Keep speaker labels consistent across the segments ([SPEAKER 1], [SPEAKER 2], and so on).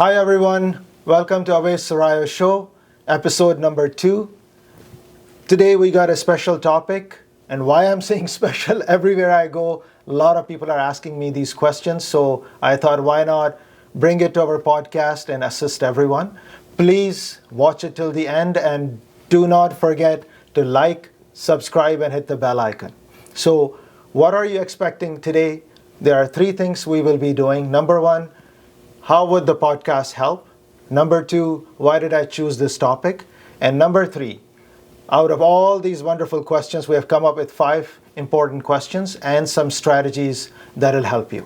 [SPEAKER 1] Hi everyone, welcome to Awais Surahyo Show, episode number 2. Today we got a special topic, and why I'm saying special, everywhere I go, a lot of people are asking me these questions, so I thought why not bring it to our podcast and assist everyone. Please watch it till the end and do not forget to like, subscribe and hit the bell icon. So what are you expecting today? There are 3 things we will be doing. Number 1, how would the podcast help? Number 2, why did I choose this topic? And number 3, out of all these wonderful questions, we have come up with 5 important questions and some strategies that will help you.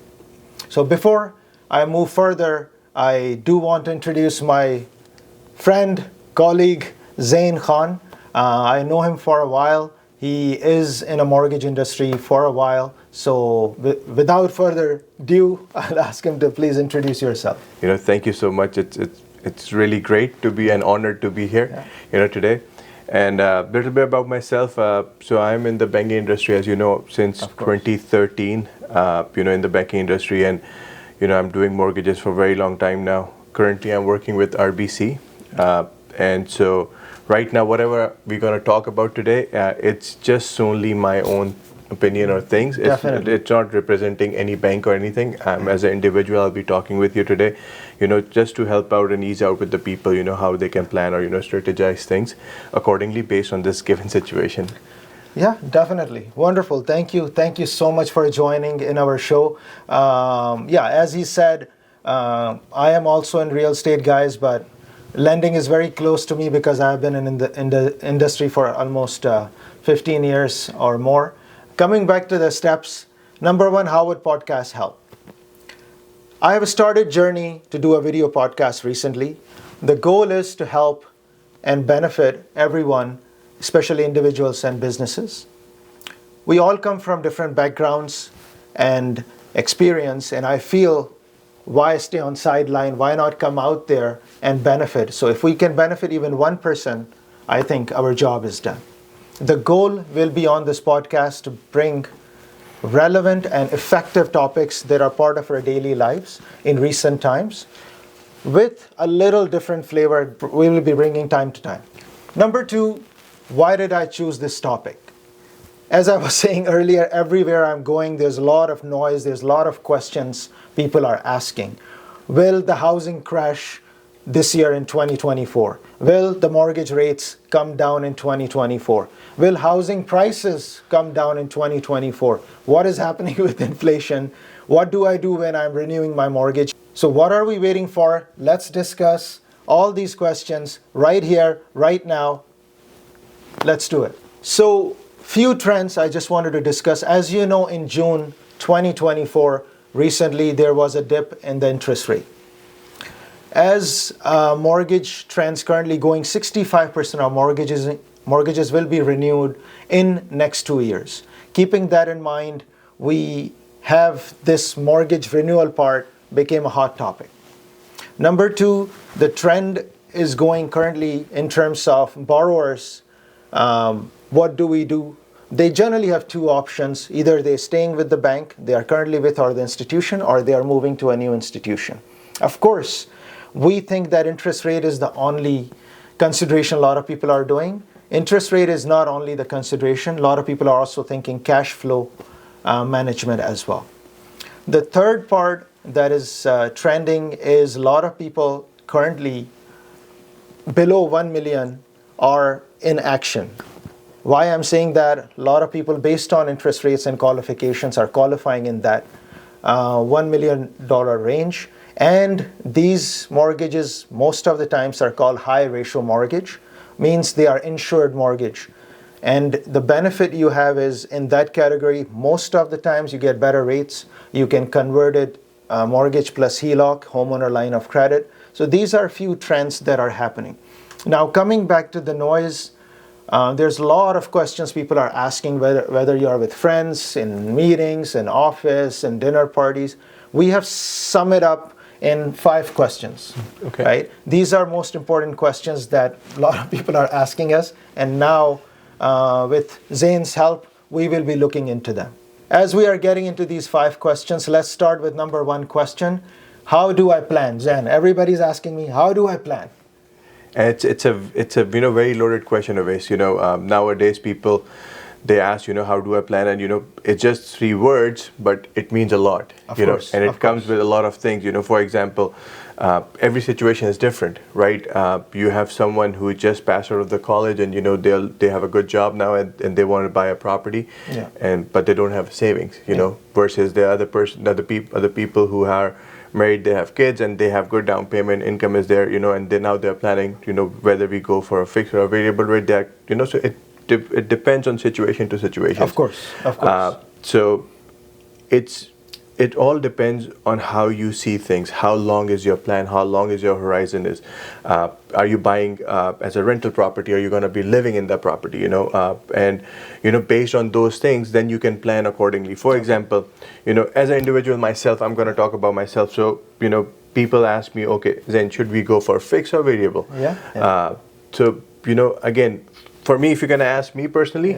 [SPEAKER 1] So before I move further, I do want to introduce my friend, colleague, Zain Khan. I know him for a while. He is in a mortgage industry for a while. So without further ado, I'll ask him to please introduce yourself.
[SPEAKER 2] Thank you so much. It's really great to be and honored to be here, today. And a little bit about myself. So I'm in the banking industry, as you know, since 2013. In the banking industry, and I'm doing mortgages for a very long time now. Currently, I'm working with RBC, and so right now, whatever we're going to talk about today, it's just only my own opinion or things. It's not representing any bank or anything. As an individual, I'll be talking with you today, just to help out and ease out with the people, how they can plan or, strategize things accordingly based on this given situation.
[SPEAKER 1] Yeah, definitely. Wonderful. Thank you. Thank you so much for joining in our show. As he said, I am also in real estate, guys, but lending is very close to me because I've been in the industry for almost 15 years or more. Coming back to the steps, number 1, how would podcasts help? I have started journey to do a video podcast recently. The goal is to help and benefit everyone, especially individuals and businesses. We all come from different backgrounds and experience, and I feel why stay on sideline? Why not come out there and benefit? So if we can benefit even one person, I think our job is done. The goal will be on this podcast to bring relevant and effective topics that are part of our daily lives in recent times with a little different flavor we will be bringing time to time. Number 2, why did I choose this topic? As I was saying earlier, everywhere I'm going, there's a lot of noise, there's a lot of questions people are asking. Will the housing crash this year in 2024? Will the mortgage rates come down in 2024? Will housing prices come down in 2024? What is happening with inflation? What do I do when I'm renewing my mortgage? So what are we waiting for? Let's discuss all these questions right here, right now. Let's do it. So few trends I just wanted to discuss. As you know, in June 2024, recently there was a dip in the interest rate. As mortgage trends currently going, 65% of mortgages will be renewed in next 2 years. Keeping that in mind, we have this mortgage renewal part became a hot topic. Number 2, the trend is going currently in terms of borrowers. What do? They generally have 2 options. Either they're staying with the bank they are currently with or the institution, or they are moving to a new institution. Of course, we think that interest rate is the only consideration a lot of people are doing. Interest rate is not only the consideration. A lot of people are also thinking cash flow management as well. The third part that is trending is a lot of people currently below 1 million are in action. Why I'm saying that? A lot of people based on interest rates and qualifications are qualifying in that $1 million range. And these mortgages most of the times are called high ratio mortgage, means they are insured mortgage. And the benefit you have is in that category, most of the times you get better rates. You can convert it mortgage plus HELOC, homeowner line of credit. So these are a few trends that are happening. Now coming back to the noise, there's a lot of questions people are asking whether you are with friends, in meetings, in office, in dinner parties. We have summed it up in 5 questions. Okay. Right? These are most important questions that a lot of people are asking us, and now with Zain's help, we will be looking into them. As we are getting into these 5 questions, let's start with number 1 question. How do I plan, Zain? Everybody's asking me, how do I plan?
[SPEAKER 2] And it's a very loaded question, Awais. Nowadays people, they ask, how do I plan? And it's just 3 words, but it means a lot.
[SPEAKER 1] Of course,
[SPEAKER 2] and it
[SPEAKER 1] of
[SPEAKER 2] comes
[SPEAKER 1] course.
[SPEAKER 2] with a lot of things. For example, every situation is different, right? You have someone who just passed out of the college, and they have a good job now, and they want to buy a property,
[SPEAKER 1] Yeah.
[SPEAKER 2] but they don't have savings. Versus the other people who are married, they have kids, and they have good down payment, income is there, and now they're planning, whether we go for a fixed or a variable rate. So it depends on situation to situation.
[SPEAKER 1] Of course, of course.
[SPEAKER 2] So it all depends on how you see things. How long is your plan? How long is your horizon? Are you buying as a rental property? Are you going to be living in that property? And based on those things, then you can plan accordingly. For example, as an individual myself, I'm going to talk about myself. So people ask me, okay, then should we go for fixed or variable?
[SPEAKER 1] Yeah.
[SPEAKER 2] So again, for me, if you're going to ask me personally,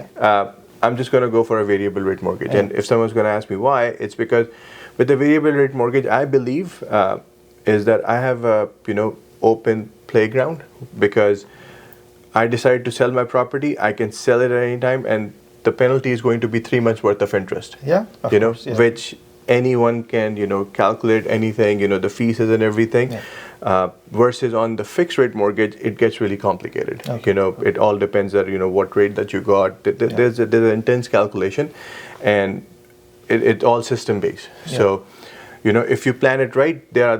[SPEAKER 2] I'm just going to go for a variable rate mortgage. And if someone's going to ask me why, it's because with the variable rate mortgage, I believe is that I have a open playground, because I decide to sell my property, I can sell it at any time, and the penalty is going to be 3 months worth of interest.
[SPEAKER 1] Yeah, of course, yeah.
[SPEAKER 2] Which anyone can calculate anything, the fees and everything.
[SPEAKER 1] Yeah.
[SPEAKER 2] Versus on the fixed rate mortgage, it gets really complicated.
[SPEAKER 1] Okay.
[SPEAKER 2] It all depends on what rate that you got. There's an intense calculation, and it's all system based.
[SPEAKER 1] Yeah.
[SPEAKER 2] So if you plan it right, there are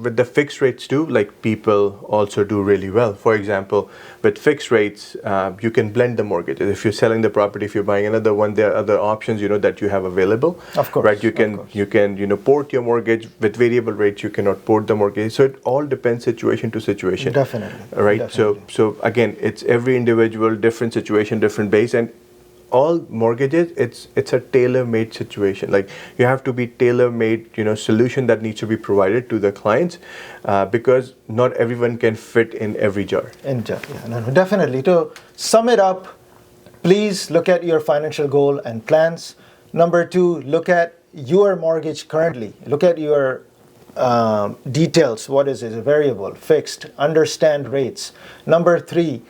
[SPEAKER 2] with the fixed rates too, like people also do really well. For example, with fixed rates, you can blend the mortgage. If you're selling the property, if you're buying another one, there are other options that you have available.
[SPEAKER 1] Of course,
[SPEAKER 2] right? You can port your mortgage. With variable rates, you cannot port the mortgage. So it all depends situation to situation.
[SPEAKER 1] Definitely.
[SPEAKER 2] Right.
[SPEAKER 1] Definitely.
[SPEAKER 2] So again, it's every individual, different situation, different base, and all mortgages, it's a tailor-made situation. Like, you have to be tailor-made solution that needs to be provided to the clients, because not everyone can fit in every jar.
[SPEAKER 1] No, definitely. To sum it up, please look at your financial goal and plans. Number 2, look at your mortgage currently. Look at your details. What is it? Variable, fixed. Understand rates. Number 3,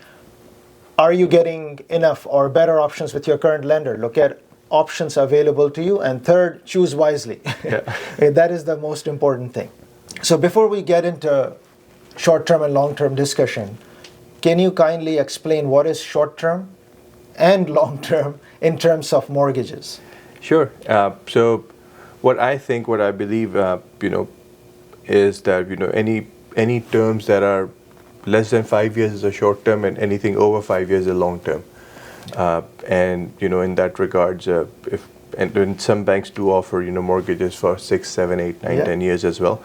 [SPEAKER 1] are you getting enough or better options with your current lender? Look at options available to you. And 3rd, choose wisely.
[SPEAKER 2] Yeah.
[SPEAKER 1] That is the most important thing. So before we get into short-term and long-term discussion, can you kindly explain what is short-term and long-term in terms of mortgages?
[SPEAKER 2] Sure. So what I believe, is that, any terms that are less than 5 years is a short term, and anything over 5 years is a long term. And in that regards, and some banks do offer mortgages for 6, 7, 8, 9, 10 years as well.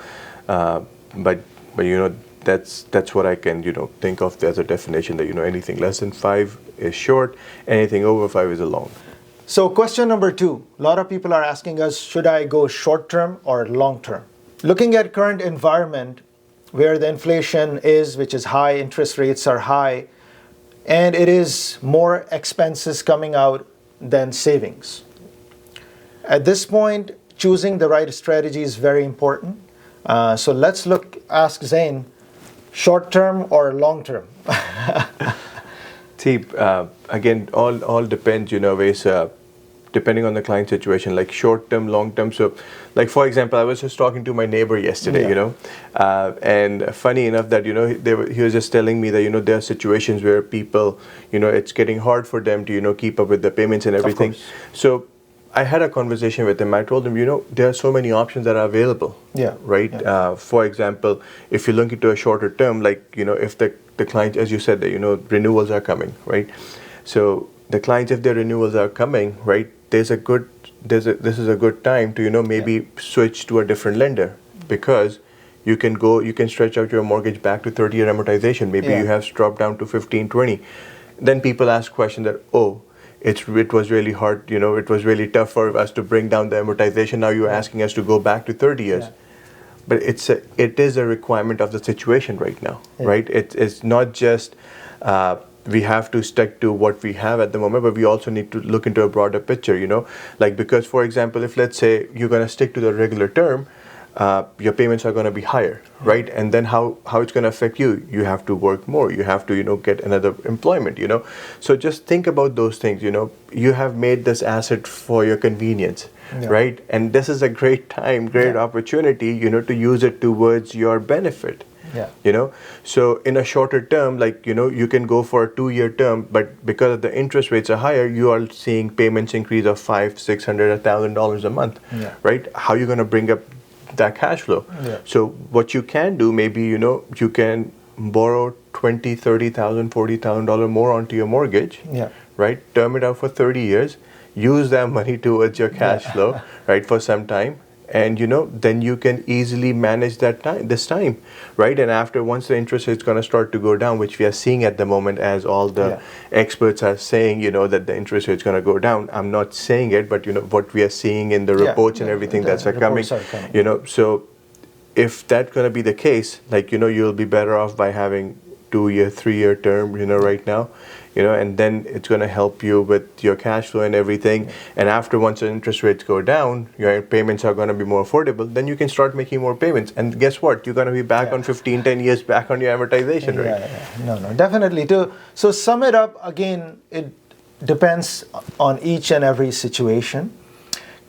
[SPEAKER 2] But that's what I can think of as a definition, that anything less than 5 is short, anything over 5 is a long.
[SPEAKER 1] So question number 2, a lot of people are asking us, should I go short term or long term? Looking at current environment, where the inflation is, which is high, interest rates are high, and it is more expenses coming out than savings. At this point, choosing the right strategy is very important. So let's ask Zain, short term or long term?
[SPEAKER 2] See, again, all depends, depending on the client situation, like short term, long term. So, like, for example, I was just talking to my neighbor yesterday, and funny enough that, he was just telling me that, there are situations where people, it's getting hard for them to, keep up with the payments and everything.
[SPEAKER 1] Of course.
[SPEAKER 2] So I had a conversation with him. I told him, there are so many options that are available.
[SPEAKER 1] Yeah.
[SPEAKER 2] Right.
[SPEAKER 1] Yeah.
[SPEAKER 2] For example, if you look into a shorter term, like, if the client, as you said, that, renewals are coming, right? So the clients, if their renewals are coming, right, this is a good time to, maybe switch to a different lender, because you can stretch out your mortgage back to 30-year amortization. Maybe you have dropped down to 15, 20. Then people ask questions that, it was really hard, it was really tough for us to bring down the amortization. Now you're asking us to go back to 30 years.
[SPEAKER 1] Yeah.
[SPEAKER 2] But it is a requirement of the situation right now, right? It's not just we have to stick to what we have at the moment, but we also need to look into a broader picture, like, because, for example, if let's say you're going to stick to the regular term, your payments are going to be higher, right? And then how it's going to affect you? You have to work more. You have to, get another employment, So just think about those things, You have made this asset for your convenience, right? And this is a great time, great opportunity, to use it towards your benefit.
[SPEAKER 1] Yeah.
[SPEAKER 2] So in a shorter term, like, you can go for a 2-year term, but because the interest rates are higher, you are seeing payments increase of $500, $600 a month, right? How are you going to bring up that cash flow? So what you can do, maybe, you can borrow $20,000, $30,000, $40,000 more onto your mortgage, right? Term it out for 30 years, use that money towards your cash flow, right, for some time. And then you can easily manage this time, right? And once the interest rate is going to start to go down, which we are seeing at the moment, as all the experts are saying, that the interest rate is going to go down. I'm not saying it, but what we are seeing in the reports and everything that's coming, So if that's going to be the case, like you'll be better off by having 2-year, 3-year term, right now. And then it's going to help you with your cash flow and everything. And once the interest rates go down, your payments are going to be more affordable. Then you can start making more payments. And guess what? You're going to be back on 15, 10 years back on your amortization rate.
[SPEAKER 1] No, definitely. So sum it up again, it depends on each and every situation.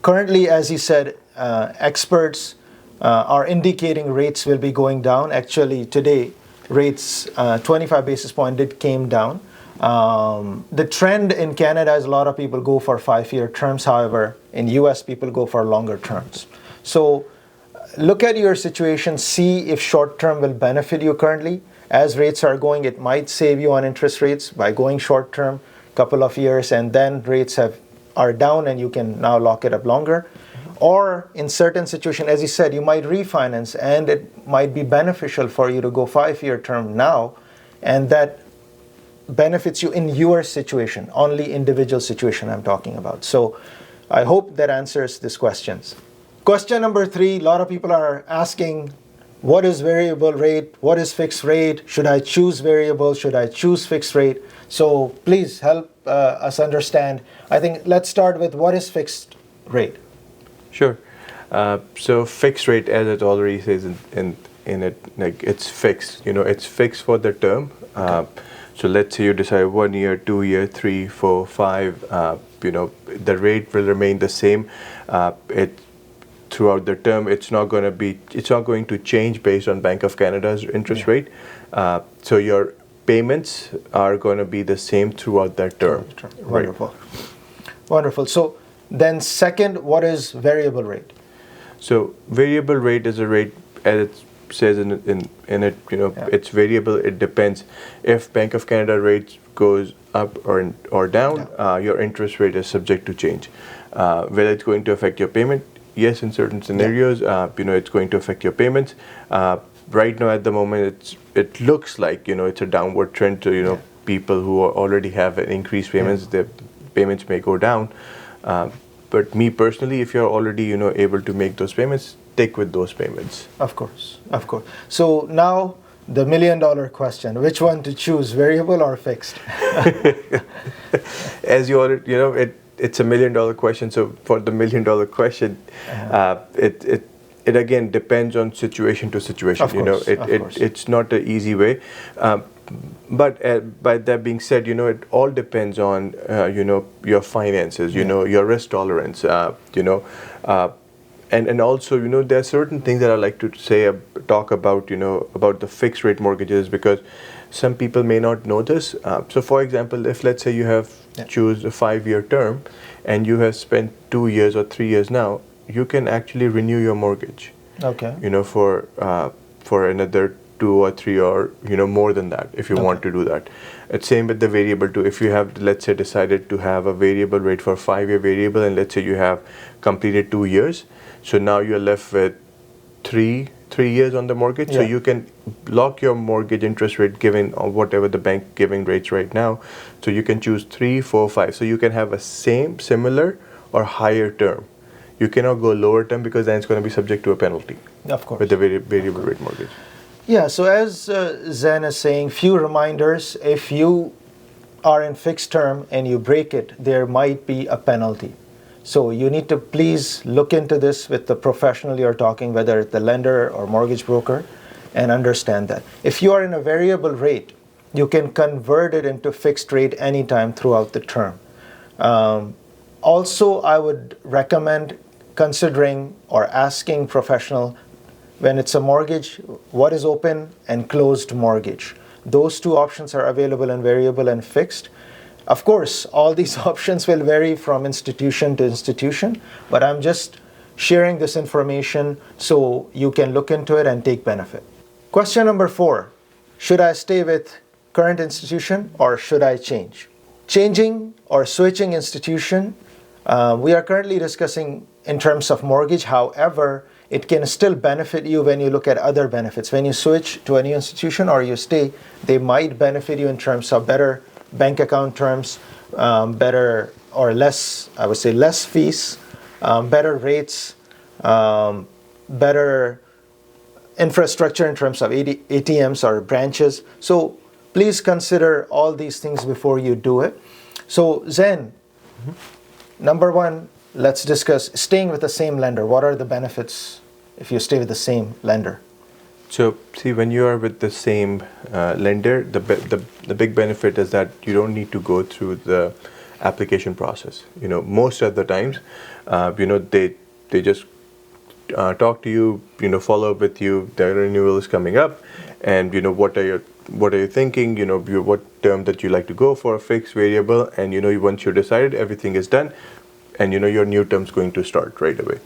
[SPEAKER 1] Currently, as you said, experts are indicating rates will be going down. Actually, today, rates 25 basis point came down. The trend in Canada is a lot of people go for 5-year terms. However, in US, people go for longer terms. So look at your situation, see if short term will benefit you currently. As rates are going, it might save you on interest rates by going short term, couple of years, and then rates are down and you can now lock it up longer. Or in certain situations, as you said, you might refinance and it might be beneficial for you to go 5-year term now, and that benefits you in your situation, only individual situation I'm talking about. So I hope that answers these questions. Question number 3, a lot of people are asking, what is variable rate? What is fixed rate? Should I choose variable? Should I choose fixed rate? So please help us understand. I think let's start with what is fixed rate.
[SPEAKER 2] Sure. So fixed rate, as it already says in it, like it's fixed. It's fixed for the term. So let's say you decide 1 year, 2 year, 3, 4, 5. The rate will remain the same. Throughout the term, it's not going to change based on Bank of Canada's interest rate. So your payments are going to be the same throughout that term.
[SPEAKER 1] Wonderful. Wonderful. So then second, what is variable rate?
[SPEAKER 2] So variable rate is a rate, as it says in it, it's variable. It depends. If Bank of Canada rates goes up or down, your interest rate is subject to change. Whether it's going to affect your payment, yes, in certain scenarios, it's going to affect your payments. Right now, at the moment, it looks like it's a downward trend. So people who already have increased payments, their payments may go down. But me personally, if you're already able to make those payments, stick with those payments.
[SPEAKER 1] Of course. So now the $1 million question: which one to choose, variable or fixed?
[SPEAKER 2] As you already it's a $1 million question. So for the $1 million question, it again depends on situation to situation.
[SPEAKER 1] Of course.
[SPEAKER 2] It's not an easy way. But by that being said, it all depends on your finances, your risk tolerance, and also there are certain things that I like to talk about about the fixed rate mortgages, because some people may not know this. So for example, if let's say you have choose a 5-year term and you have spent 2 years or 3 years now, you can actually renew your mortgage.
[SPEAKER 1] Okay.
[SPEAKER 2] For another 2 or 3 or more than that, if you want to do that. It's same with the variable too. If you have, let's say, decided to have a variable rate for 5-year variable, and let's say you have completed 2 years, so now you're left with three years on the mortgage. So you can lock your mortgage interest rate given or whatever the bank giving rates right now. So you can choose 3, 4, 5. So you can have a similar or higher term. You cannot go lower term, because then it's going to be subject to a penalty.
[SPEAKER 1] Of course.
[SPEAKER 2] With the variable rate mortgage.
[SPEAKER 1] Yeah, so as Zain is saying, few reminders: if you are in fixed term and you break it, there might be a penalty. So you need to please look into this with the professional you're talking, whether it's the lender or mortgage broker, and understand that. If you are in a variable rate, you can convert it into fixed rate anytime throughout the term. Also, I would recommend considering or asking professional when it's a mortgage, what is open and closed mortgage. Those two options are available in variable and fixed. Of course, all these options will vary from institution to institution, but I'm just sharing this information so you can look into it and take benefit. Question number 4, should I stay with current institution or should I change? Changing or switching institution, we are currently discussing in terms of mortgage. However, it can still benefit you when you look at other benefits. When you switch to a new institution or you stay, they might benefit you in terms of better bank account terms, better or less, I would say less fees, better rates, better infrastructure in terms of ATMs or branches. So please consider all these things before you do it. So Zain, number 1, let's discuss staying with the same lender. What are the benefits if you stay with the same lender?
[SPEAKER 2] So, see, when you are with the same lender, the big benefit is that you don't need to go through the application process. Most of the times, they just talk to you, follow up with you. The renewal is coming up, and what are you thinking? What term that you like to go for, fixed, variable, and once you're decided, everything is done, and your new term's going to start right away.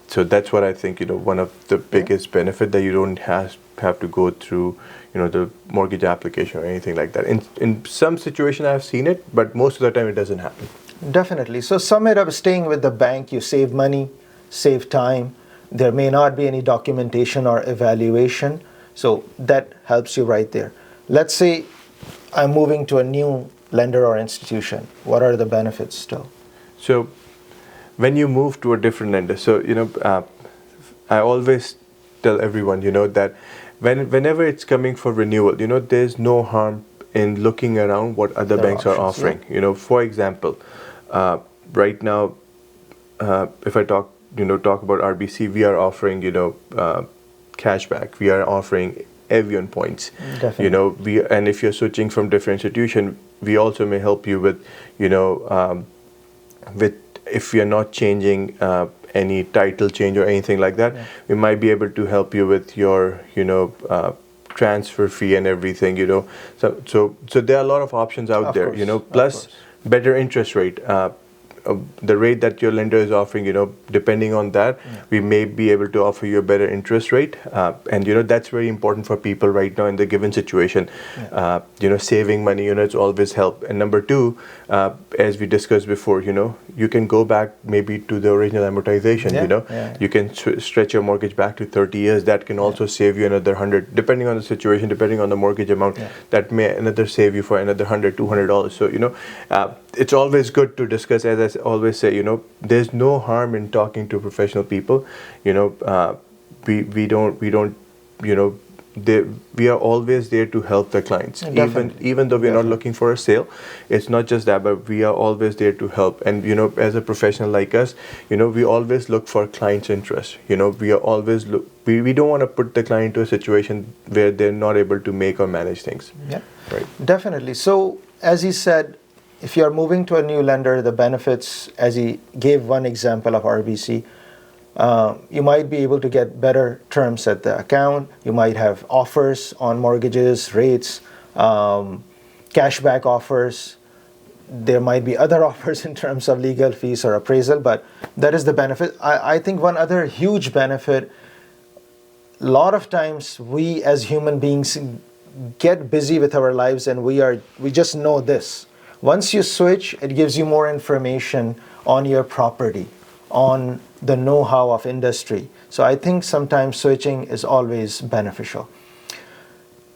[SPEAKER 2] So that's what I think, one of the biggest benefit, that you don't have to go through, the mortgage application or anything like that. In some situation I've seen it, but most of the time it doesn't happen.
[SPEAKER 1] Definitely. So sum it up, staying with the bank, you save money, save time. There may not be any documentation or evaluation. So that helps you right there. Let's say I'm moving to a new lender or institution. What are the benefits still?
[SPEAKER 2] So when you move to a different lender, so I always tell everyone, that whenever it's coming for renewal, there's no harm in looking around what other banks are offering.
[SPEAKER 1] Yeah.
[SPEAKER 2] For example, right now, if I talk about RBC, we are offering cashback. We are offering Avion points.
[SPEAKER 1] Definitely.
[SPEAKER 2] And if you're switching from different institution, we also may help you with with if you're not changing any title change or anything like that, we might be able to help you with your transfer fee and everything. So there are a lot of options out there. Plus better interest rate. The rate that your lender is offering, depending on that, we may be able to offer you a better interest rate. And, that's very important for people right now in the given situation. Saving money, it's always help. And number 2, as we discussed before, you can go back maybe to the original amortization, You can stretch your mortgage back to 30 years. That can also save you another 100, depending on the situation, depending on the mortgage amount, that may another save you for another $100, $200. So, it's always good to discuss, as I always say, there's no harm in talking to professional people. We don't, we are always there to help the clients. Even though we're not looking for a sale, it's not just that, but we are always there to help. And, as a professional like us, we always look for clients' interest. We are always we don't want to put the client into a situation where they're not able to make or manage things.
[SPEAKER 1] Yeah,
[SPEAKER 2] right.
[SPEAKER 1] Definitely. So, as he said, if you are moving to a new lender, the benefits, as he gave one example of RBC, you might be able to get better terms at the account. You might have offers on mortgages, rates, cashback offers. There might be other offers in terms of legal fees or appraisal, but that is the benefit. I think one other huge benefit, a lot of times we as human beings get busy with our lives and we just know this. Once you switch, it gives you more information on your property, on the know-how of industry. So I think sometimes switching is always beneficial.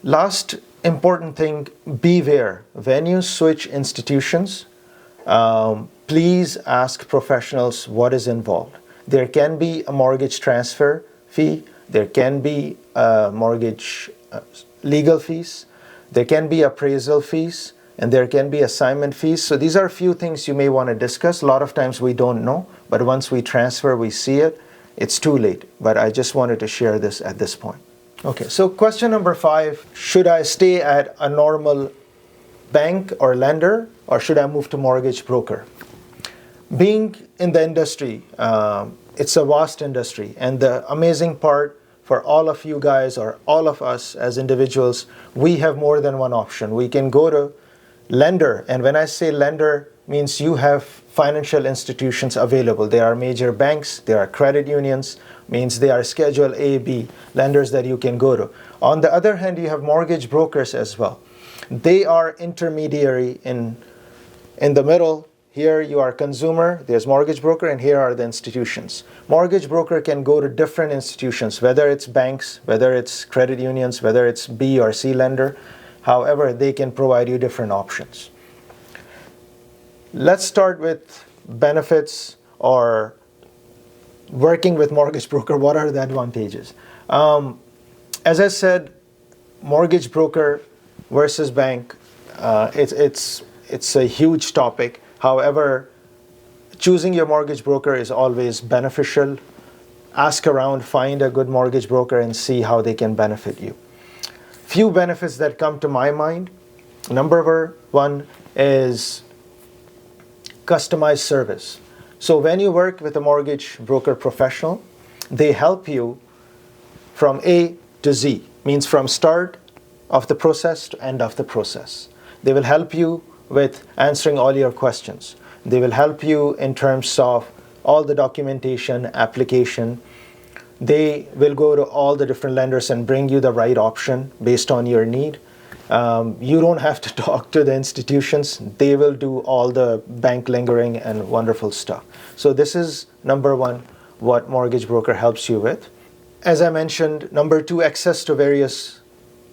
[SPEAKER 1] Last important thing, beware. When you switch institutions, please ask professionals what is involved. There can be a mortgage transfer fee. There can be mortgage legal fees. There can be appraisal fees. and there can be assignment fees. So these are a few things you may want to discuss. A lot of times we don't know, but once we transfer, we see it. It's too late, but I just wanted to share this at this point. Okay, so question number 5, should I stay at a normal bank or lender, or should I move to mortgage broker? Being in the industry, it's a vast industry, and the amazing part for all of you guys or all of us as individuals, we have more than one option. We can go to lender, and when I say lender, means you have financial institutions available. There are major banks, there are credit unions, means they are Schedule A, B, lenders that you can go to. On the other hand, you have mortgage brokers as well. They are intermediary in the middle. Here you are consumer, there's mortgage broker, and here are the institutions. Mortgage broker can go to different institutions, whether it's banks, whether it's credit unions, whether it's B or C lender. However, they can provide you different options. Let's start with benefits or working with mortgage broker. What are the advantages? As I said, mortgage broker versus bank, it's a huge topic. However, choosing your mortgage broker is always beneficial. Ask around, find a good mortgage broker and see how they can benefit you. Few benefits that come to my mind. Number 1 is customized service. So when you work with a mortgage broker professional, they help you from A to Z, means from start of the process to end of the process. They will help you with answering all your questions. They will help you in terms of all the documentation, application. They will go to all the different lenders and bring you the right option based on your need. You don't have to talk to the institutions. They will do all the bank lingering and wonderful stuff. So this is number 1, what mortgage broker helps you with. As I mentioned, number 2, access to various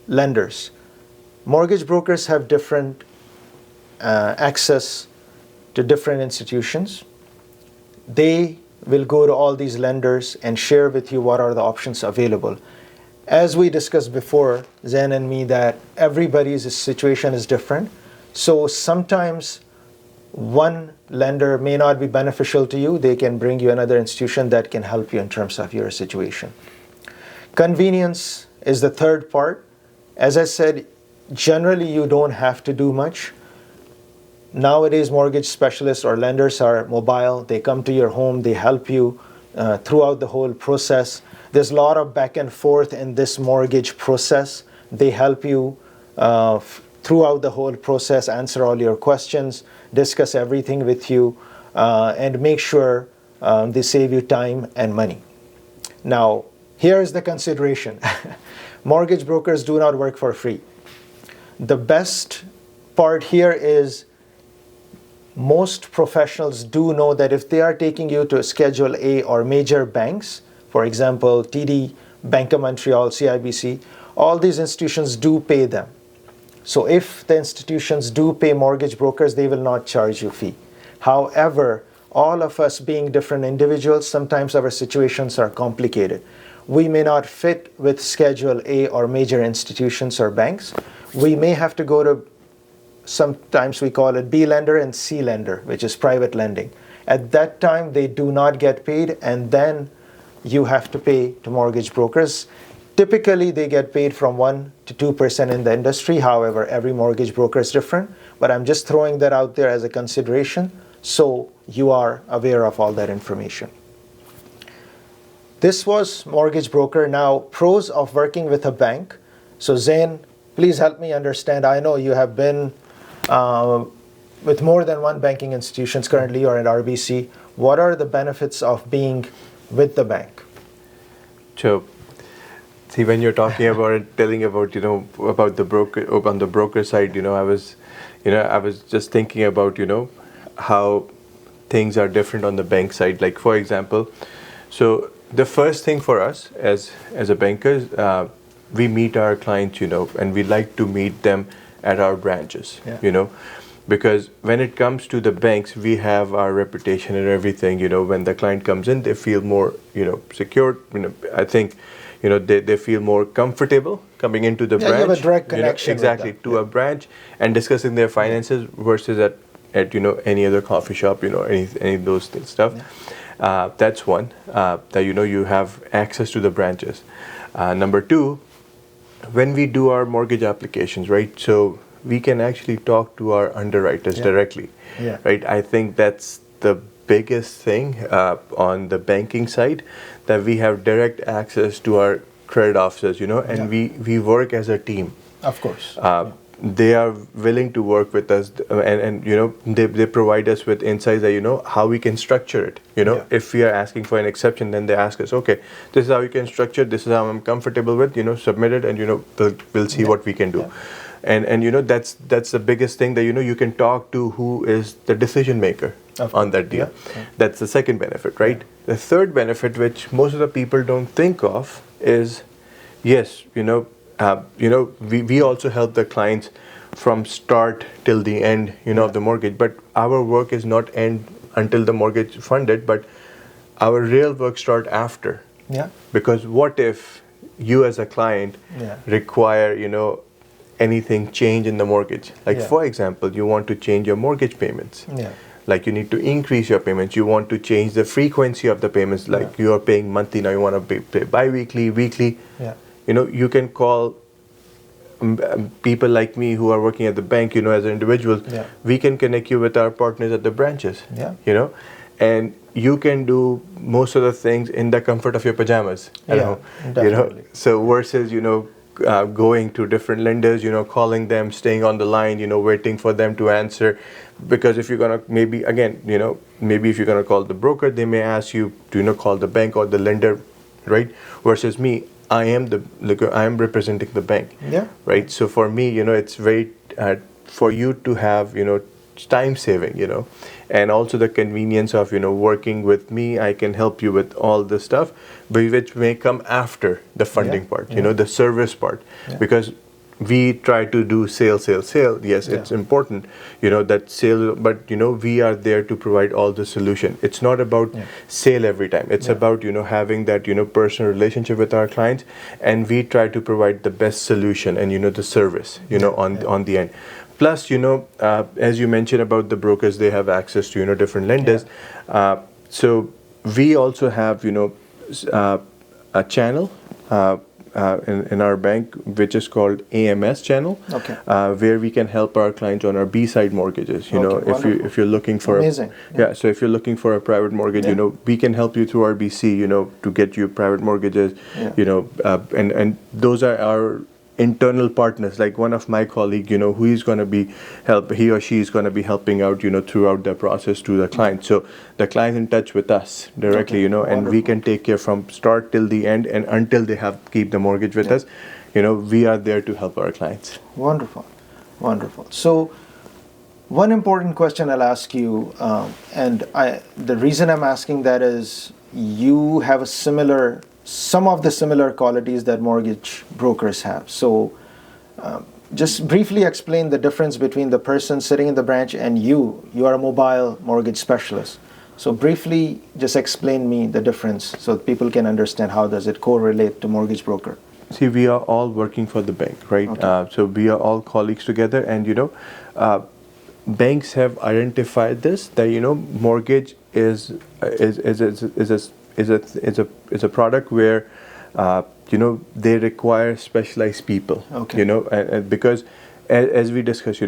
[SPEAKER 1] lenders. Mortgage brokers have different access to different institutions. They will go to all these lenders and share with you what are the options available. As we discussed before, Zain and me, that everybody's situation is different. So sometimes one lender may not be beneficial to you. They can bring you another institution that can help you in terms of your situation. Convenience is the third part. As I said, generally you don't have to do much. Nowadays, mortgage specialists or lenders are mobile. They come to your home. They help you throughout the whole process. There's a lot of back and forth in this mortgage process. They help you throughout the whole process, answer all your questions, discuss everything with you, and make sure they save you time and money. Now, here's the consideration. Mortgage brokers do not work for free. The best part here is most professionals do know that if they are taking you to Schedule A or major banks, for example, TD, Bank of Montreal, CIBC, all these institutions do pay them. So if the institutions do pay mortgage brokers, they will not charge you fee. However, all of us being different individuals, sometimes our situations are complicated. We may not fit with Schedule A or major institutions or banks. We may have to go to, sometimes we call it B lender and C lender, which is private lending. At that time, they do not get paid, and then you have to pay to mortgage brokers. Typically, they get paid from 1 to 2% in the industry. However, every mortgage broker is different. But I'm just throwing that out there as a consideration so you are aware of all that information. This was mortgage broker. Now, pros of working with a bank. So Zain, please help me understand. I know you have been with more than one banking institutions currently or at RBC. What are the benefits of being with the bank?
[SPEAKER 2] So, see, when you're talking about it, telling about, about the broker, on the broker side, I was just thinking about, how things are different on the bank side. Like, for example, so the first thing for us as a banker, we meet our clients, and we like to meet them at our branches, because when it comes to the banks, we have our reputation and everything. When the client comes in, they feel more, secure. I think, they feel more comfortable coming into the branch.
[SPEAKER 1] You have a direct connection
[SPEAKER 2] exactly,
[SPEAKER 1] with
[SPEAKER 2] to a branch and discussing their finances versus at any other coffee shop, any of those stuff. That's one, that you have access to the branches. Number two, when we do our mortgage applications, right? So we can actually talk to our underwriters directly, right? I think that's the biggest thing on the banking side, that we have direct access to our credit officers, and we work as a team.
[SPEAKER 1] Of course.
[SPEAKER 2] They are willing to work with us, and they provide us with insights that how we can structure it. If we are asking for an exception, then they ask us, okay, this is how you can structure it, this is how I'm comfortable with, submit it, and we'll see what we can do. And that's the biggest thing, that you can talk to who is the decision maker on that deal. That's the second benefit, right? The third benefit, which most of the people don't think of, is yes, we also help the clients from start till the end, of the mortgage. But our work is not end until the mortgage funded, but our real work start after. Because what if you as a client require, anything change in the mortgage? Like for example, you want to change your mortgage payments. Like you need to increase your payments. You want to change the frequency of the payments. Like you are paying monthly, now you want to pay bi-weekly, weekly. You can call people like me who are working at the bank, as an individual. We can connect you with our partners at the branches, and you can do most of the things in the comfort of your pajamas at home.
[SPEAKER 1] Definitely.
[SPEAKER 2] So versus, going to different lenders, calling them, staying on the line, waiting for them to answer. Because if you're going to, maybe if you're going to call the broker, they may ask you to, call the bank or the lender, right? Versus me, I am representing the bank, right? So for me, it's very for you to have, time saving, and also the convenience of, working with me. I can help you with all the stuff, but which may come after the funding part, the service part, because we try to do sale. Yes, it's important, that sale, but we are there to provide all the solution. It's not about sale every time. It's about having that personal relationship with our clients, and we try to provide the best solution and the service on the end. Plus, as you mentioned about the brokers, they have access to different lenders. So we also have a channel in our bank, which is called AMS channel, where we can help our clients on our B-side mortgages. If you're looking for
[SPEAKER 1] amazing.
[SPEAKER 2] So if you're looking for a private mortgage, we can help you through our BC, to get you private mortgages, and those are our internal partners. Like one of my colleague, who is going to be he or she is going to be helping out, throughout the process to the client. So the client in touch with us directly, and we can take care from start till the end, and until they keep the mortgage with us, we are there to help our clients.
[SPEAKER 1] Wonderful. So one important question I'll ask you, and the reason I'm asking that is you have some of the similar qualities that mortgage brokers have. So just briefly explain the difference between the person sitting in the branch and you. You are a mobile mortgage specialist. So briefly just explain me the difference so that people can understand how does it correlate to mortgage broker.
[SPEAKER 2] See, we are all working for the bank, right? So we are all colleagues together, and banks have identified this, that mortgage is a product where they require specialized people. And because as we discussed,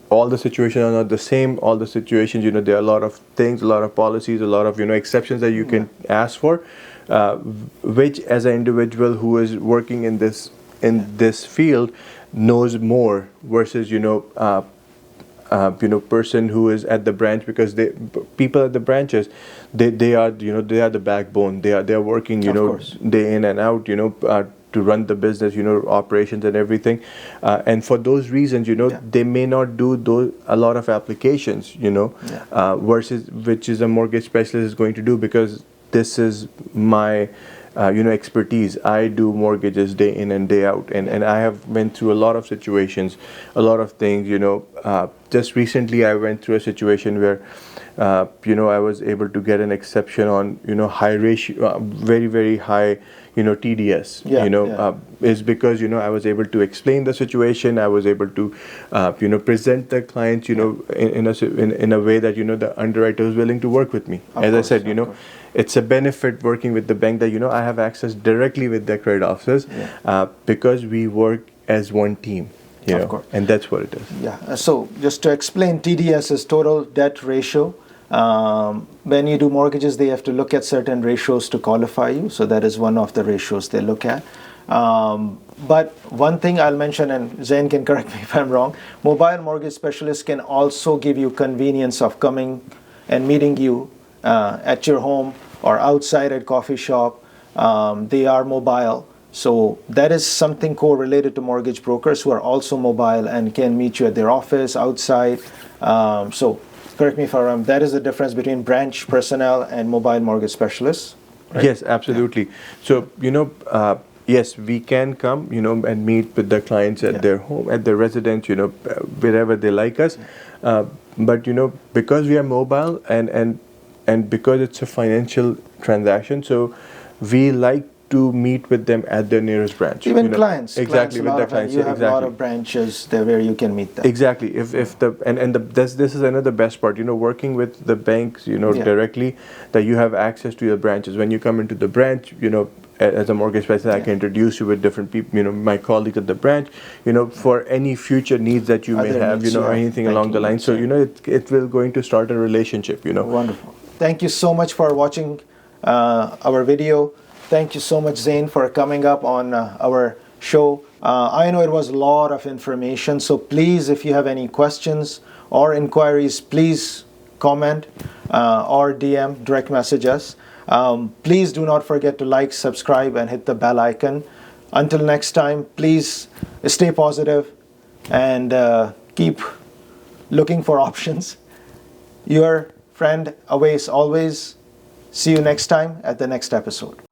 [SPEAKER 2] all the situations are not the same. All the situations, there are a lot of things, a lot of policies, a lot of exceptions that you can ask for, which as an individual who is working in this field knows more versus person who is at the branch, because people at the branches, they are the backbone. They are working day in and out to run the business, operations and everything, and for those reasons, they may not do a lot of applications, versus which is a mortgage specialist is going to do, because this is my expertise. I do mortgages day in and day out, and I have went through a lot of situations, a lot of things, just recently I went through a situation where, I was able to get an exception on, high ratio, very, very high, TDS, is because, I was able to explain the situation. I was able to, present the clients, in a way that, the underwriter was willing to work with me. As I said, it's a benefit working with the bank that, I have access directly with the credit officers because we work as one team.
[SPEAKER 1] Of course.
[SPEAKER 2] And that's what it is.
[SPEAKER 1] Yeah. So just to explain, TDS is total debt ratio. When you do mortgages, they have to look at certain ratios to qualify you. So that is one of the ratios they look at. But one thing I'll mention, and Zain can correct me if I'm wrong, mobile mortgage specialists can also give you convenience of coming and meeting you at your home or outside at coffee shop. They are mobile. So that is something correlated to mortgage brokers who are also mobile and can meet you at their office, outside. So correct me if I'm wrong, that is the difference between branch personnel and mobile mortgage specialists. Right?
[SPEAKER 2] Yes, absolutely. So, yes, we can come, and meet with the clients at their home, at their residence, wherever they like us. But, because we are mobile and because it's a financial transaction, so we like to meet with them at their nearest branch.
[SPEAKER 1] Even clients.
[SPEAKER 2] Exactly,
[SPEAKER 1] clients,
[SPEAKER 2] with the clients.
[SPEAKER 1] You have a lot of branches there where you can meet them.
[SPEAKER 2] Exactly. If this is another best part, working with the banks, directly, that you have access to your branches. When you come into the branch, as a mortgage specialist, I can introduce you with different people, my colleagues at the branch, for any future needs that you may have, or anything along the line. So, it will going to start a relationship,
[SPEAKER 1] Wonderful. Thank you so much for watching our video. Thank you so much, Zain, for coming up on our show. I know it was a lot of information, so please, if you have any questions or inquiries, please comment or DM, direct message us. Please do not forget to like, subscribe, and hit the bell icon. Until next time, please stay positive and keep looking for options. Your friend Awais always. See you next time at the next episode.